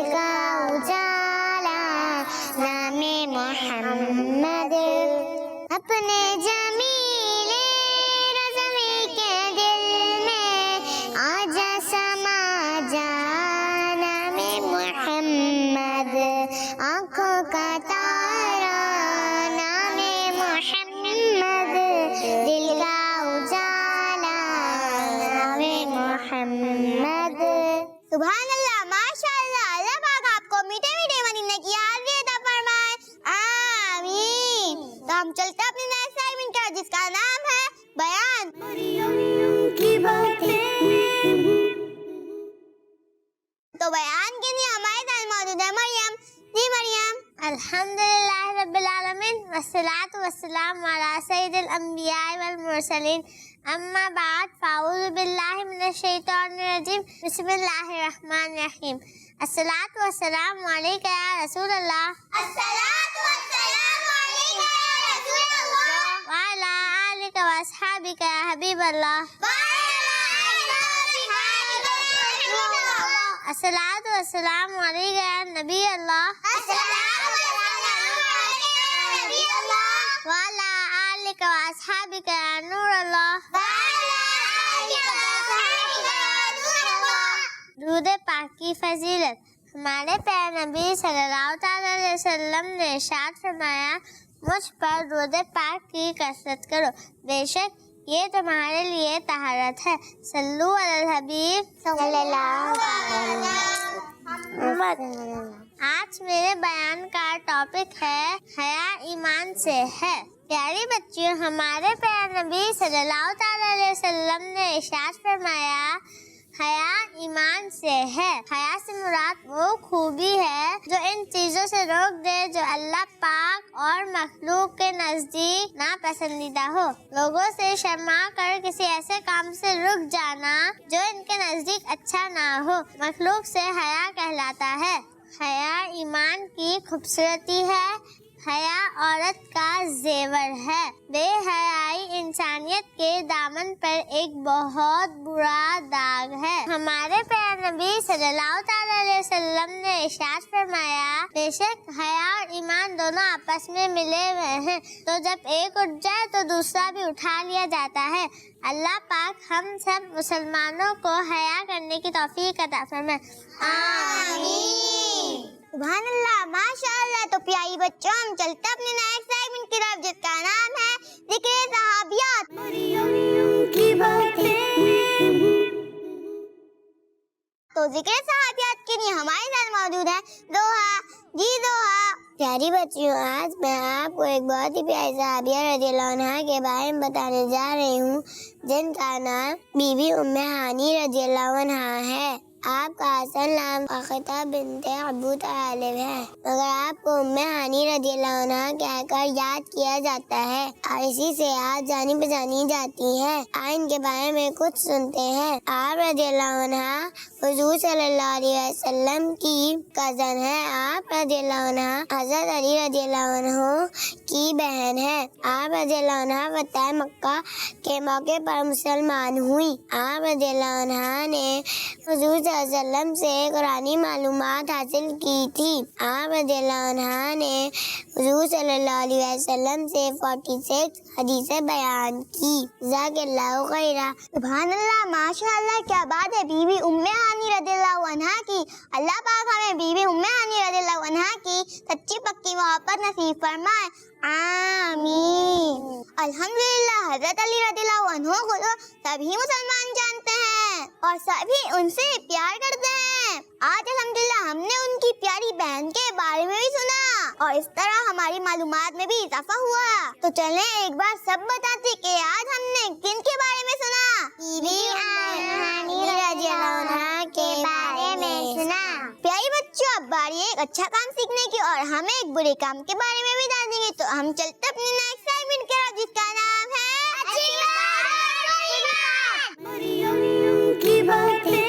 دل کا اجالا نام محمد اپنے جمیل رضوی کے دل میں آجا سما جا نام محمد آنکھوں کا تارا نام محمد دل کا اجالا نام محمد. سبحان اللہ، ماشاء اللہ. اللہ پاک آپ کو میٹھے میٹھے مدینے کی عافیت عطا فرمائے. آمین. تو ہم چلتے اپنے نئے سیگمنٹ کا جس کا نام ہے بیان. مریم کی باتیں. تو بیان کے لیے ہمارے ساتھ موجود ہے مریم. جی مریم. الحمدللہ رب العالمین والصلاۃ والسلام علی سید الانبیاء والمرسلین. اما بعد فاعوذ باللہ من الشیطان الرجیم. بسم اللہ الرحمن الرحیم. الصلاۃ والسلام علیک یا رسول اللہ. الصلاۃ والسلام علیک یا رسول اللہ. وعلی آلک واصحابک یا حبیب اللہ. الصلاۃ والسلام علیک یا نبی اللہ. وعلی آلک واصحابک یا نور اللہ. درود پاک کی فضیلت. ہمارے پیارے نبی صلی اللہ تعالیٰ علیہ وسلم نے ارشاد فرمایا مجھ پر درود پاک کی کثرت کرو، بے شک یہ تمہارے لیے طہارت ہے. صلو علی الحبیب صلی اللہ علیہ وسلم. آج میرے بیان کا ٹاپک ہے حیا ایمان سے ہے. پیاری بچیوں، ہمارے پیارے نبی صلی اللہ تعالیٰ علیہ وسلم نے ارشاد فرمایا حیا ایمان سے ہے. حیا سے مراد وہ خوبی ہے جو ان چیزوں سے روک دے جو اللہ پاک اور مخلوق کے نزدیک ناپسندیدہ ہو. لوگوں سے شرما کر کسی ایسے کام سے رک جانا جو ان کے نزدیک اچھا نہ ہو مخلوق سے حیا کہلاتا ہے. حیا ایمان کی خوبصورتی ہے. حیا عورت کا زیور ہے. بے حیائی انسانیت کے دامن پر ایک بہت برا داغ ہے. ہمارے پیارے نبی صلی اللہ تعالیٰ علیہ وسلم نے ارشاد فرمایا بے شک حیا اور ایمان دونوں آپس میں ملے ہوئے ہیں، تو جب ایک اٹھ جائے تو دوسرا بھی اٹھا لیا جاتا ہے. اللہ پاک ہم سب مسلمانوں کو حیا کرنے کی توفیق عطا فرمائے. آمین. سبحان اللہ، ماشاء اللہ. تو پیاری بچوں، ہم چلتے اپنے نئے سیگمنٹ کی طرف جس کا نام ہے ذکر صحابیات. مریم کی باتیں. تو ذکر صحابیات کے لیے ہمارے ساتھ موجود ہے دوحہ. جی دوحہ. پیاری بچیوں، آج میں آپ کو ایک بہت ہی پیاری صحابیہ رضی اللہ عنہا کے بارے میں بتانے جا رہی ہوں جن کا نام بی بی ام ہانی رضی اللہ عنہا ہے. آپ کا اصل نام عقیقہ بنت ابو طالب ہے، مگر آپ کو ام ہانی رضی اللہ عنہا کہہ کر یاد کیا جاتا ہے اور اسی سے آپ جانی پہچانی جاتی ہیں. ان کے بارے میں کچھ سنتے ہیں. آپ رضی اللہ عنہا حضور صلی اللہ علیہ وسلم کی کزن ہے. آپ رضی اللہ عنہا حضرت علی رضی اللہ عنہ کی بہن ہے. آپ رضی اللہ عنہا فتح مکہ کے موقع پر مسلمان ہوئی. آپ رضی اللہ عنہا نے حضور صلی اللہ علیہ وسلم سے قرآنی معلومات حاصل کی تھی. آپ رضی اللہ عنہا نے حضور صلی اللہ علیہ وسلم سے 46 حدیثیں بیان کی. جزاک اللہ خیرا. سبحان اللہ، ماشاء اللہ، کیا بات ہے. بی بی ام ہانی رضی اللہ عنہا کی. اللہ پاک ہمیں بی بی ام ہانی رضی اللہ عنہا کی سچی پکی محبت نصیب فرمائے. آمین. الحمدللہ، حضرت علی رضی اللہ عنہ کو تو سبھی مسلمان جانتے ہیں اور سبھی ان سے پیار کرتے ہیں. آج الحمدللہ ہم نے ان کی پیاری بہن کے بارے میں بھی سنا اور اس طرح ہماری معلومات میں بھی اضافہ ہوا. تو چلیں ایک بار سب بتاتے کہ آج ہم نے کن کے بارے میں سنا. بی بی ہانی رضی اللہ عنہا کے بارے میں سنا. پیاری بچوں، اب باری ایک اچھا کام سیکھنے کی اور ہم ایک برے کام کے بارے میں بھی جان دیں گے. تو ہم چلتے اپنے نیکسٹ سیگمنٹ کی طرف جس کا نام ہے مریم کی باتیں.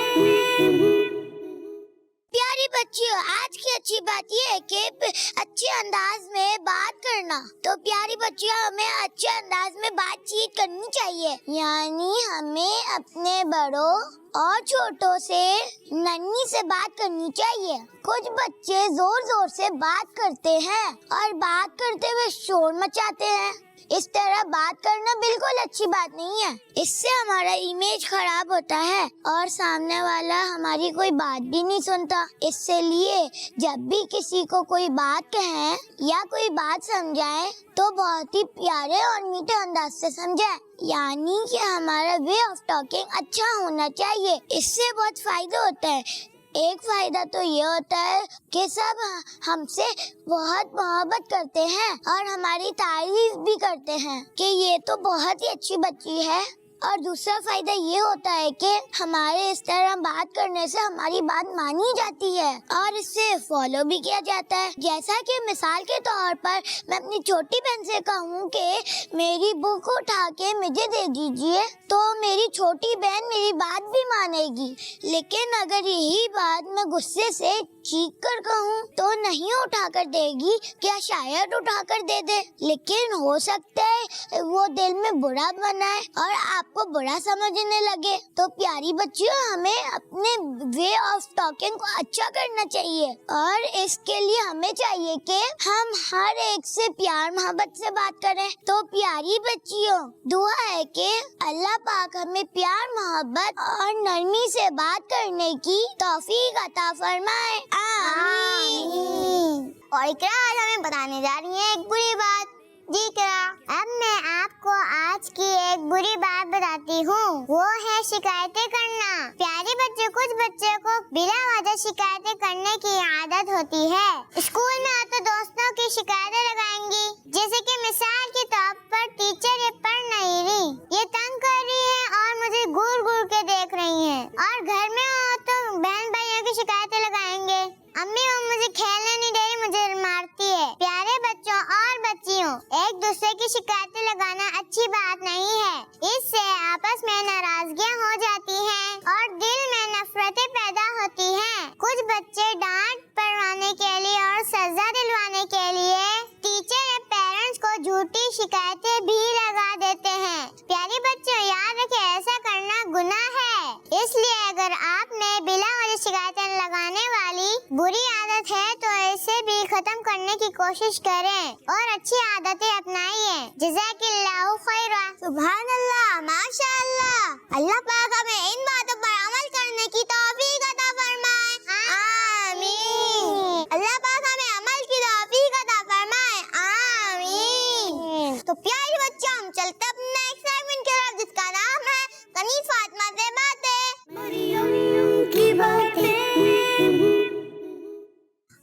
پیاری بچیوں، آج کی اچھی بات یہ ہے کہ اچھے انداز میں بات کرنا. تو پیاری بچیوں، ہمیں اچھے انداز میں بات چیت کرنی چاہیے. یعنی ہمیں اپنے بڑوں اور چھوٹوں سے نرمی سے بات کرنی چاہیے. کچھ بچے زور زور سے بات کرتے ہیں اور بات کرتے ہوئے شور مچاتے ہیں. اس طرح بات کرنا بالکل اچھی بات نہیں ہے. اس سے ہمارا امیج خراب ہوتا ہے اور سامنے والا ہماری کوئی بات بھی نہیں سنتا. اس سے لیے جب بھی کسی کو کوئی بات کہیں یا کوئی بات سمجھائیں تو بہت ہی پیارے اور میٹھے انداز سے سمجھائیں. یعنی کہ ہمارا وے آف ٹاکنگ اچھا ہونا چاہیے. اس سے بہت فائدہ ہوتا ہے. ایک فائدہ تو یہ ہوتا ہے کہ سب ہم سے بہت محبت کرتے ہیں اور ہماری تعریف بھی کرتے ہیں کہ یہ تو بہت ہی اچھی بچی ہے. اور دوسرا فائدہ یہ ہوتا ہے کہ ہمارے اس طرح بات کرنے سے ہماری بات مانی جاتی ہے اور اس سے فالو بھی کیا جاتا ہے. جیسا کہ مثال کے طور پر میں اپنی چھوٹی بہن سے کہوں کہ میری بک اٹھا کے مجھے دے دیجیے تو میری چھوٹی بہن میری بات بھی مانے گی. لیکن اگر یہی بات میں غصے سے چیخ کر کہوں تو نہیں اٹھا کر دے گی، کیا شاید اٹھا کر دے دے، لیکن ہو سکتا ہے وہ دل میں برا بنائے اور آپ کو برا سمجھنے لگے. تو پیاری بچیوں، ہمیں اپنے وے آف ٹاکنگ کو اچھا کرنا چاہیے اور اس کے لیے ہمیں چاہیے کہ ہم ہر ایک سے پیار محبت سے بات کریں. تو پیاری بچیوں، دعا ہے کہ اللہ پاک ہمیں پیار محبت اور نرمی سے بات کرنے کی توفیق عطا فرمائے. آمین. اور اقرا آج ہمیں بتانے جا رہی ہیں ایک بری بات. جی اقرا. اب میں آپ کو آج کی ایک بری بات بتاتی ہوں، وہ ہے شکایتیں کرنا. پیارے بچے، کچھ بچے کو بلا وجہ شکایتیں کرنے کی عادت ہوتی ہے. اسکول میں آتے دوستوں کی شکایتیں لگائیں گی، جیسے کہ مثال کے طور پر ٹیچر یہ پڑھ نہیں رہی، یہ تنگ کر رہی ہے اور مجھے گور گور کے دیکھ رہی ہیں. اور گھر میں ہو تو بہن بھائیوں کی شکایتیں لگائیں گے، امی وہ مجھے کھیلنے نہیں دے رہی، مجھے مارتی ہے. پیارے بچوں اور بچیوں، ایک دوسرے کی شکایتیں لگانا اچھی بات نہیں ہے. اس سے آپس میں ناراضگیاں ہو جاتی ہیں اور دل میں نفرتیں پیدا ہوتی ہیں. کچھ بچے ڈانٹ پڑوانے کے لیے اور سزا دلوانے کے لیے ٹیچر یا پیرنٹس کو جھوٹی شکایتیں بھی لگا دیتے ہیں. پیارے بچوں، یاد رکھیں، ایسا کرنا گناہ ہے. اس لیے اگر آپ میں بلا وجہ شکایتیں لگانے والی بری عادت ہے تو اسے بھی ختم کرنے کی کوشش کریں اور اچھی عادتیں اپنائیے. جزاک اللہ خیرا. سبحان اللہ، ماشاء اللہ. اللہ پاک ہمیں ان باتوں پر عمل کرنے کی توفیق عطا فرمائے. آمین. اللہ پاک ہمیں عمل کی توفیق عطا فرمائے. آمین. تو پیارے بچوں، ہم چلتے اپنے نیکسٹ سیگمنٹ کی طرف، جس کا نام ہے کنیز فاطمہ سے باتیں. مریم کی باتیں.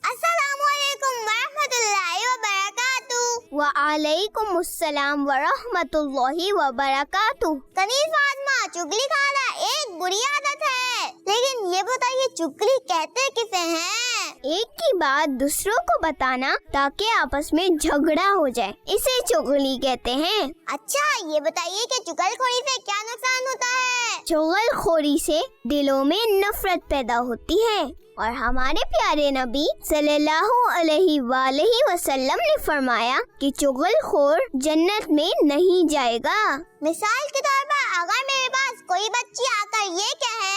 السلام علیکم ورحمۃ اللہ وبرکاتہ. وعلیکم السلام ورحمۃ اللہ وبرکاتہ. کنیز فاطمہ، چگلی کھانا ایک بری عادت ہے، لیکن یہ بتائیے چگلی کہتے کسے ہیں؟ ایک کی بات دوسروں کو بتانا تاکہ آپس میں جھگڑا ہو جائے، اسے چغلی کہتے ہیں. اچھا، یہ بتائیے کہ چگل خوری سے کیا نقصان ہوتا ہے؟ چغل خوری سے دلوں میں نفرت پیدا ہوتی ہے اور ہمارے پیارے نبی صلی اللہ علیہ وآلہ وسلم نے فرمایا کہ چغل خور جنت میں نہیں جائے گا. مثال کے طور پر اگر میرے پاس کوئی بچی آ کر یہ کہے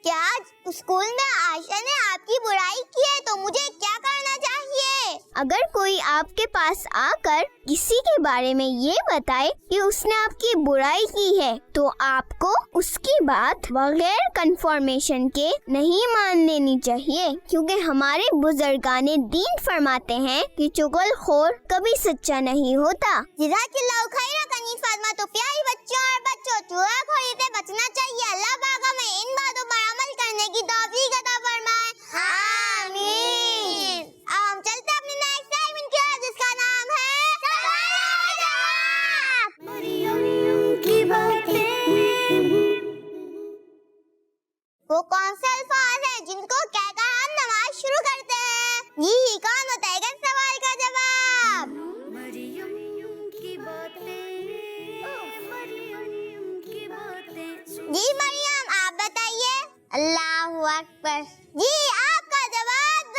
کہ آج اسکول میں عائشہ نے آپ کی برائی کی ہے تو مجھے کیا کرنا چاہیے؟ اگر کوئی آپ کے پاس آ کر کسی کے بارے میں یہ بتائے کہ اس نے آپ کی برائی کی ہے تو آپ کو اس کی بات بغیر کنفرمیشن کے نہیں مان لینی چاہیے، کیونکہ ہمارے بزرگان دین فرماتے ہیں کہ چغل خور کبھی سچا نہیں ہوتا. جزاک اللہ خیرا کنیز فاطمہ. تو پیاری بچوں اور بچوں، چغل خوری سے بچنا چاہیے. اللہ پاک ہمیں ان باتوں پر عمل کرنے کی توفیق عطا فرمائے. آمین. اب ہم چلتے اپنے نیکسٹ سیگمنٹ کی طرف، جس کا نام ہے سوال جواب. مریم کی باتیں. وہ کون سے الفاظ ہیں جن کو کہہ کر ہم نماز شروع کرتے ہیں؟ جی، کون بتائے گا سوال کا جواب؟ مریم کی باتیں. مریم کی باتیں. جی مریم، آپ بتائیے. اللہ اکبر. جی، آپ کا جواب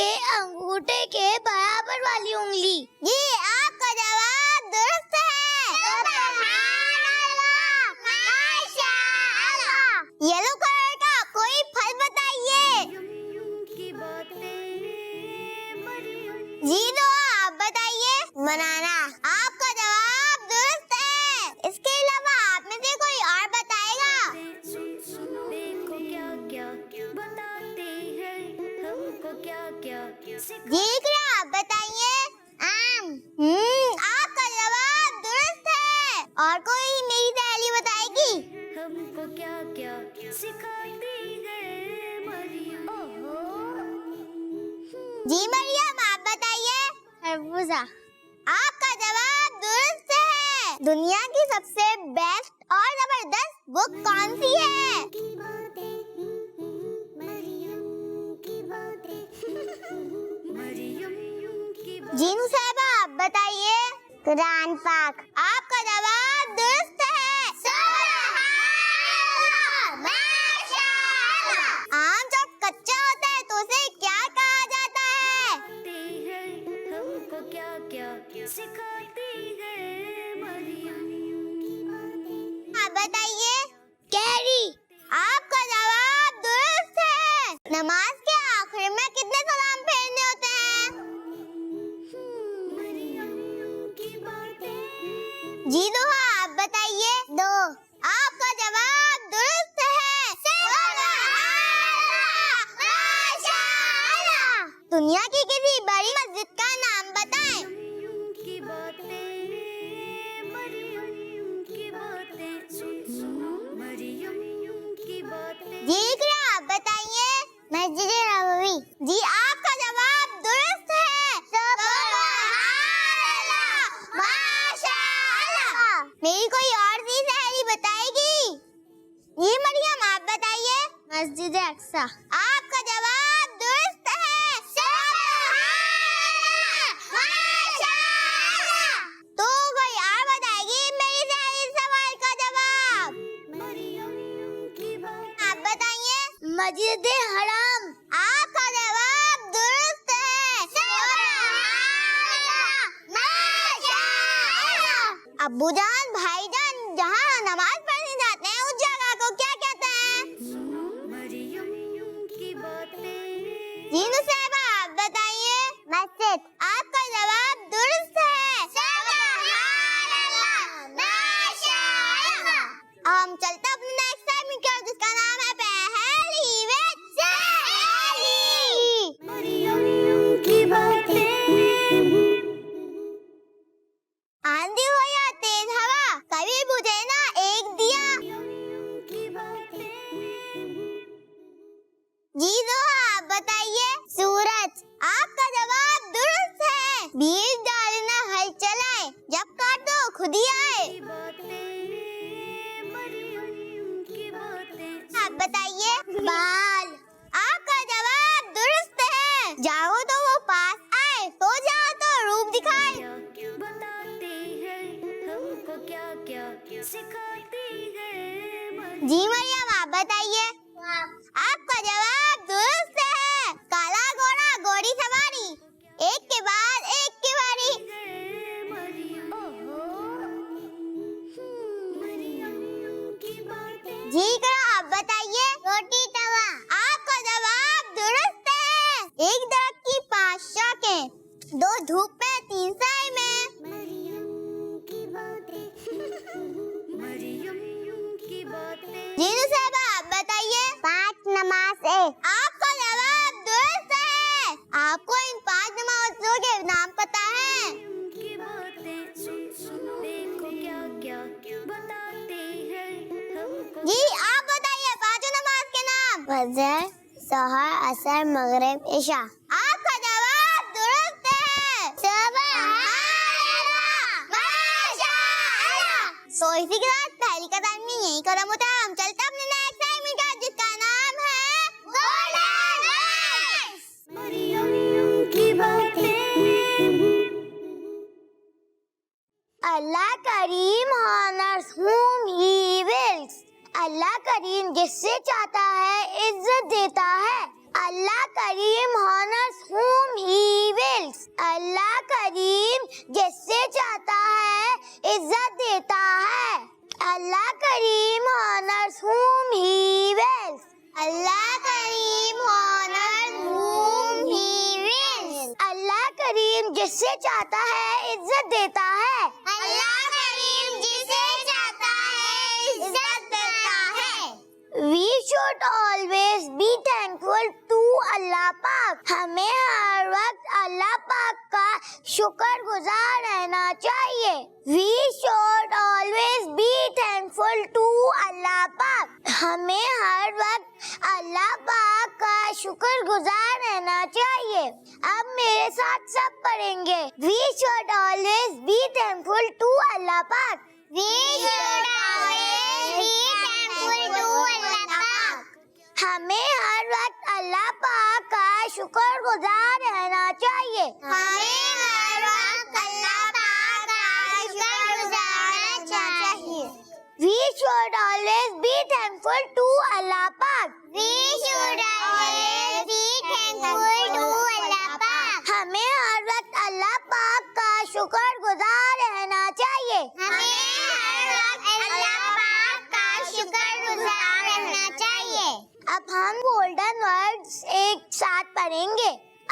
کے انگوٹھے کے برابر والی انگلی. جی آپ کا جواب درست ہے. یلو کلر کا کوئی پھل بتائیے. جی تو آپ بتائیے. بنانا. آپ کا جواب درست ہے. اس کے علاوہ آپ میں سے کوئی اور بتائے گا. دیکھو کیا کیا بتاتے ہیں ہم کو کیا کیا جی اقرا آپ بتائیے. آم. آپ کا جواب درست ہے. اور کوئی میری سہیلی بتائے گی. ہم کو کیا کیا سکھاتی ہے مریم. جی مریم آپ بتائیے. خربوزہ. آپ کا جواب درست ہے. دنیا کی سب سے بیسٹ اور زبردست بک کون سی ہے؟ جینو صاحبہ آپ بتائیے. قرآن پاک. آپ کا جواب درست ہے. آم جب کچا ہوتا ہے تو اسے کیا کہا جاتا ہے؟ ہم کو کیا کیا سکھاتی ہے مریم. آپ بتائیے. کیری. آپ کا جواب درست ہے. نماز کے آخر میں کتنے سلام پھیرنے ہوتے ہیں؟ جی دو آپ بتائیے. 2. آپ کا جواب درست ہے. دنیا کی کسی بڑی مسجد کا نام بتائیں. جی اقرا آپ بتائیے. مسجد نبوی. جی آپ کا جواب درست ہے. میری کوئی اور سی سہیلی بتائے گی. جی مریم آپ بتائیے. مسجد اقصی. آپ کا جواب درست ہے. تو کوئی اور بتائے گی میری سہیلی سوال کا جواب. آپ بتائیے. مسجد حرام. آپ کا جواب درست ہے. ابو جان بھائی جان جہاں نماز پڑھنے جاتے ہیں اس جگہ کو کیا کہتے ہیں؟ جینو صاحبہ آپ بتائیے. مسجد. آپ کا جواب درست ہے. ہم چلتے اپنے نیکسٹ ٹائم کی جس کا نام ہے پہلی وچ سہیلی. آندھی ہو یا تیز ہوا کبھی بجھے نہ ایک دیا. جی دو آپ بتائیے. سورج. آپ کا جواب درست ہے. بیج ڈالنا ہل چلائے جب کاٹو خود ہی آئے. آپ بتائیے. بال. آپ کا جواب درست ہے. جاؤ تو وہ پاس آئے سو جاؤ تو روپ دکھائے. جی مریم آپ بتائیے. آپ کا جواب درست ہے. کالا گھوڑا گھوڑی سواری ایک کے بعد ایک کی باری. جی کرو آپ بتائیے. روٹی توا. آپ کا جواب درست ہے. ایک درخت کی 5 شاخیں 2 دھوپ میں 3 سائے میں. جینو صاحبہ آپ بتائیے. 5 نمازیں. آپ کا جواب درست ہے. آپ کو ان 5 نمازوں کے نام پتہ ہے؟ جی آپ بتائیے 5 نماز کے نام. فجر سحر عصر مغرب عشاء. آپ کا جواب درست ہے. تو اسی کے ساتھ پہلی کا ٹائم میں یہی ختم ہوتا ہے. ہم چلتے اپنے نیکسٹ ٹائم کا جس کا نام ہے اللہ کریم honors whom he wills. اللہ کریم جس سے چاہتا ہے عزت دیتا ہے. اللہ کریم honors whom جسے چاہتا ہے عزت دیتا ہے. اللہ کریم جسے چاہتا ہے عزت دیتا ہے. We should always be thankful to اللہ پاک. ہمیں ہر وقت اللہ پاک کا شکر گزار رہنا چاہیے. We should always be thankful to اللہ پاک. ہمیں ہر وقت اللہ پاک کا شکر گزار رہنا چاہیے. اب میرے ساتھ سب پڑھیں گے. We should always be thankful to اللہ پاک. We should always be thankful to اللہ پاک. ہمیں ہر وقت اللہ پاک کا شکر گزار رہنا چاہیے. ہمیں ہر وقت اللہ پاک کا شکر گزار رہنا چاہیے. We should always be thankful to اللہ پاک. We should always be thankful to اللہ پاک. ہمیں ہر وقت اللہ پاک کا شکر گزار رہنا چاہیے. ہمیں ہر وقت اللہ پاک کا شکر گزار رہنا چاہیے. اب ہم گولڈن ورڈز ایک ساتھ پڑھیں گے.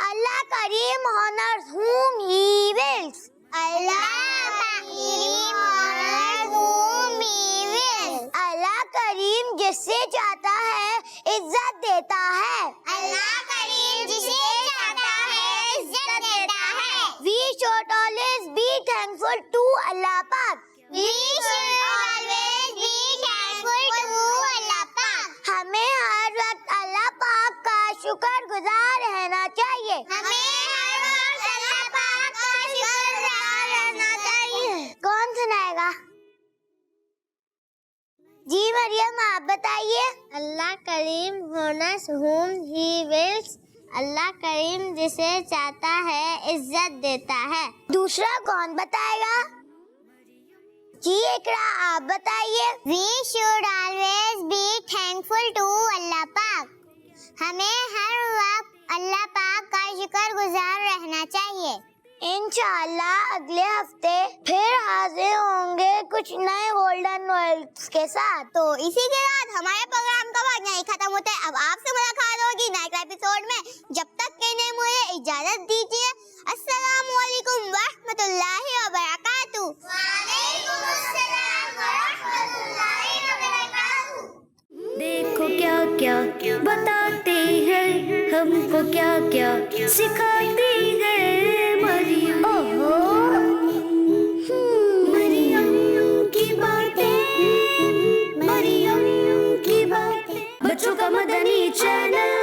اللہ کریم honors whom he wills. Allah cream honors whom he wills. اللہ کریم جس سے چاہتا ہے عزت دیتا ہے. اللہ کریم جسے چاہتا ہے عزت دیتا ہے. We should always be thankful to اللہ پاک. We should always be thankful to اللہ پاک. ہمیں ہر وقت اللہ پاک کا شکر گزار رہنا چاہیے. ہمیں ہر وقت اللہ پاک کا شکر گزار رہنا چاہیے. کون سنائے گا؟ جی مریم آپ بتائیے. اللہ کریم honors whom he wills. اللہ کریم جسے چاہتا ہے عزت دیتا ہے. دوسرا کون بتائے گا؟ جی اقرا آپ بتائیے. We should always be thankful to اللہ پاک. ہمیں ہر وقت اللہ پاک کا شکر گزار رہنا چاہیے. انشاءاللہ اگلے ہفتے پھر حاضر ہوں گے کچھ نئے گولڈن ورڈز کے ساتھ. تو اسی کے ساتھ ہمارے پروگرام کا وقت یہیں ختم ہوتا ہے. اب آپ سے ملاقات ہوگی نئے ایپیسوڈ میں. جب تک کے لیے مجھے اجازت دیجیے. السلام علیکم ورحمۃ اللہ وبرکاتہ. وعلیکم السلام ورحمۃ اللہ وبرکاتہ. دیکھو کیا کیا بتاتے ہیں ہم کو, کیا کیا سکھاتی ہے مریم. مریم کی باتیں, مریم کی باتیں. بچوں کا مدنی چینل